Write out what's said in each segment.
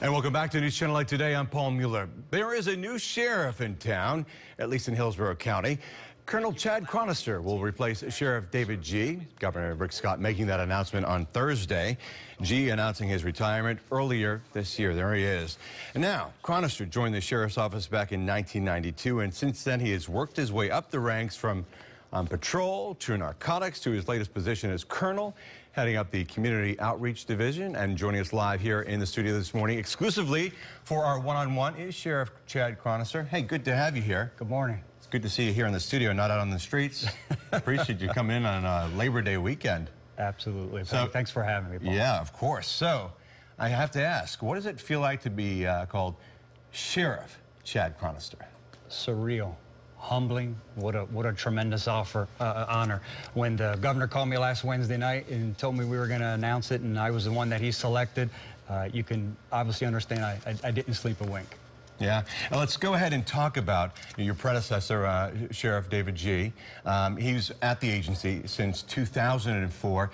And welcome back to News Channel 8 Today. I'm Paul Mueller. There is a new sheriff in town, at least in Hillsborough County. Colonel Chad Chronister will replace Sheriff David Gee. Governor Rick Scott making that announcement on Thursday. Gee announcing his retirement earlier this year. There he is. And now, Chronister joined the sheriff's office back in 1992, and since then he has worked his way up the ranks from patrol to narcotics to his latest position as colonel, heading up the Community Outreach Division. And joining us live here in the studio this morning exclusively for our one-on-one is Sheriff Chad Chronister. Hey, good to have you here. Good morning. It's good to see you here in the studio, not out on the streets. Appreciate you coming in on Labor Day weekend. Absolutely. So, thanks for having me, Paul. Yeah, of course. So I have to ask, what does it feel like to be called Sheriff Chad Chronister? Surreal. Humbling. What a tremendous honor. When the governor called me last Wednesday night and told me we were going to announce it, and I was the one that he selected, you can obviously understand I didn't sleep a wink. Yeah. Now let's go ahead and talk about your predecessor, Sheriff David Gee. He was at the agency since 2004.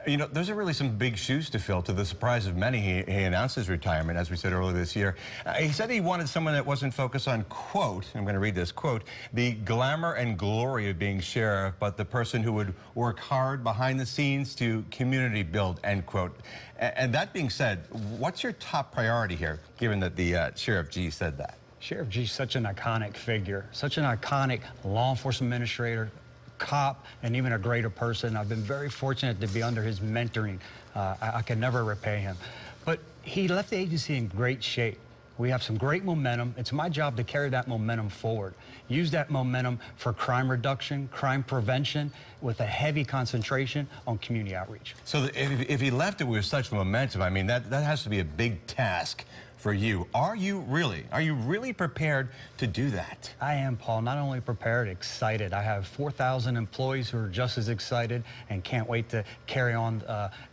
You know, those are really some big shoes to fill. To the surprise of many, he announced his retirement, as we said earlier this year. He said he wanted someone that wasn't focused on, quote, I'm going to read this, quote, the glamour and glory of being sheriff, but the person who would work hard behind the scenes to community build, end quote. And that being said, what's your top priority here, given that the Sheriff Gee said that? Sheriff Gee is such an iconic figure, such an iconic law enforcement administrator, cop, and even a greater person. I've been very fortunate to be under his mentoring. I can never repay him. But he left the agency in great shape. We have some great momentum. It's my job to carry that momentum forward. Use that momentum for crime reduction, crime prevention, with a heavy concentration on community outreach. So if he left it with such momentum, I mean, that has to be a big task for you. Are you really prepared to do that? I am, Paul. Not only prepared, excited. I have 4,000 employees who are just as excited and can't wait to carry on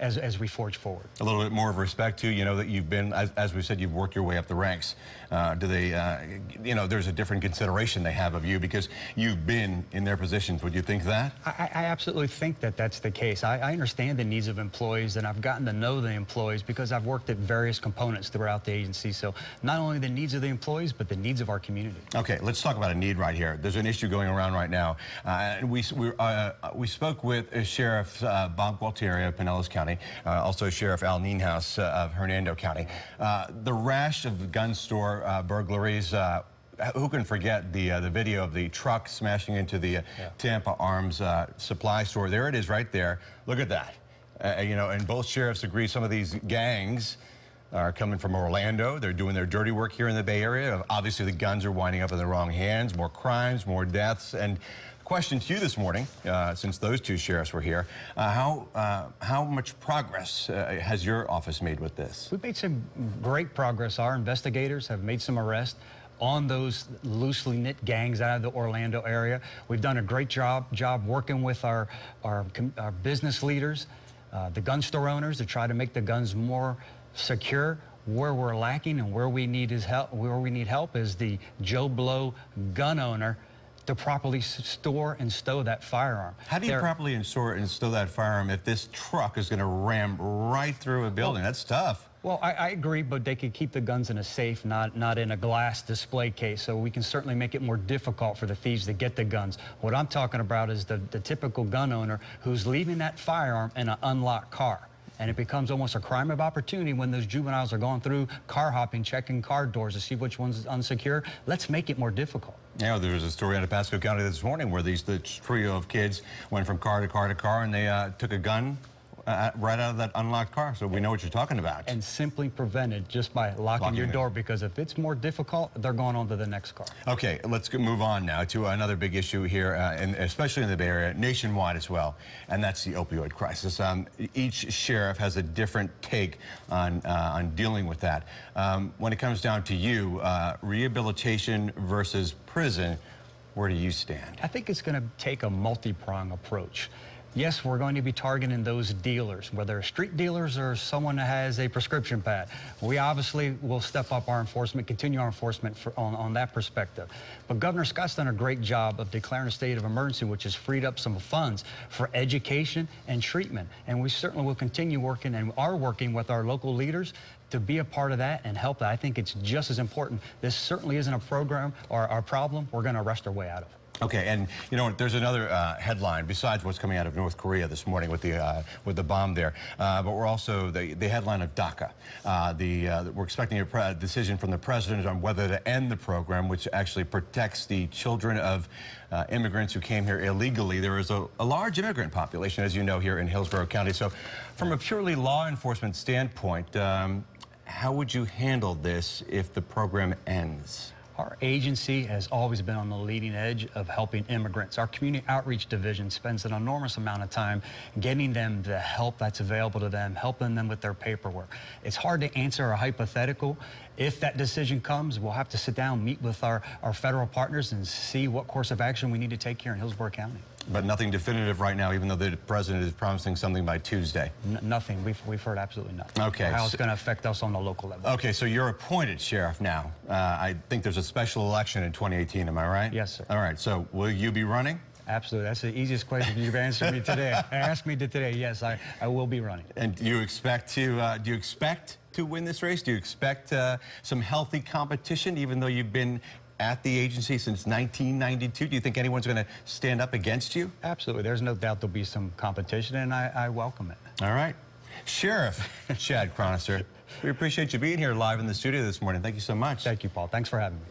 as we forge forward. A little bit more of respect too, you know, that you've been, as we said, you've worked your way up the ranks. Do they, you know, there's a different consideration they have of you because you've been in their positions. Would you think that? I absolutely think that that's the case. I understand the needs of employees, and I've gotten to know the employees because I've worked at various components throughout the agency. So not only the needs of the employees, but the needs of our community. Okay, let's talk about a need right here. There's an issue going around right now. We spoke with Sheriff Bob Gualtieri of Pinellas County, also Sheriff Al Nienhuis of Hernando County. The rash of gun store burglaries. Who can forget the video of the truck smashing into the Tampa Arms supply store? There it is right there. Look at that. You know, and both sheriffs agree some of these gangs are coming from Orlando. They're doing their dirty work here in the Bay Area. Obviously, the guns are winding up in the wrong hands, more crimes, more deaths. And question to you this morning, since those two sheriffs were here, how much progress has your office made with this? We've made some great progress. Our investigators have made some arrests on those loosely knit gangs out of the Orlando area. We've done a great job working with our business leaders, the gun store owners, to try to make the guns more secure. Where we're lacking and where we need help is the Joe Blow gun owner to properly store and stow that firearm. How do you properly store and stow that firearm if this truck is going to ram right through a building? That's tough. Well, I agree, but they could keep the guns in a safe, not in a glass display case. So we can certainly make it more difficult for the thieves to get the guns. What I'm talking about is the typical gun owner who's leaving that firearm in an unlocked car. And it becomes almost a crime of opportunity when those juveniles are going through car hopping, checking car doors to see which one's unsecure. Let's make it more difficult. Yeah, there was a story out of Pasco County this morning where the trio of kids went from car to car to car, and they took a gun right out of that unlocked car. So we know what you're talking about. And simply prevented just by locking your door, because if it's more difficult, they're going on to the next car. Okay, let's move on now to another big issue here, and especially in the Bay Area, nationwide as well, and that's the opioid crisis. Each sheriff has a different take on dealing with that. When it comes down to you, rehabilitation versus prison, where do you stand? I think it's going to take a multi-pronged approach. Yes, we're going to be targeting those dealers, whether street dealers or someone that has a prescription pad. We obviously will step up our enforcement, continue our enforcement on that perspective. But Governor Scott's done a great job of declaring a state of emergency, which has freed up some funds for education and treatment. And we certainly will continue working and are working with our local leaders to be a part of that and help that. I think it's just as important. This certainly isn't a program or a problem we're going to arrest our way out of. Okay, and you know, there's another headline besides what's coming out of North Korea this morning with the bomb there, but we're also the headline of DACA. We're expecting a decision from the president on whether to end the program, which actually protects the children of immigrants who came here illegally. There is a large immigrant population, as you know, here in Hillsborough County. So, from a purely law enforcement standpoint, how would you handle this if the program ends? Our agency has always been on the leading edge of helping immigrants. Our community outreach division spends an enormous amount of time getting them the help that's available to them, helping them with their paperwork. It's hard to answer a hypothetical. If that decision comes, we'll have to sit down, meet with our federal partners and see what course of action we need to take here in Hillsborough County. But nothing definitive right now, even though the president is promising something by Tuesday. Nothing. We've heard absolutely nothing. Okay. How it's going to affect us on the local level. Okay, so you're appointed sheriff now. I think there's a special election in 2018, am I right? Yes, sir. All right, so will you be running? Absolutely. That's the easiest question you've answered me today. Asked me today. Yes, I will be running. And do you expect to win this race? Do you expect some healthy competition, even though you've been at the agency since 1992? Do you think anyone's going to stand up against you? Absolutely. There's no doubt there'll be some competition, and I welcome it. All right. Sheriff Chad Chronister, we appreciate you being here live in the studio this morning. Thank you so much. Thank you, Paul. Thanks for having me.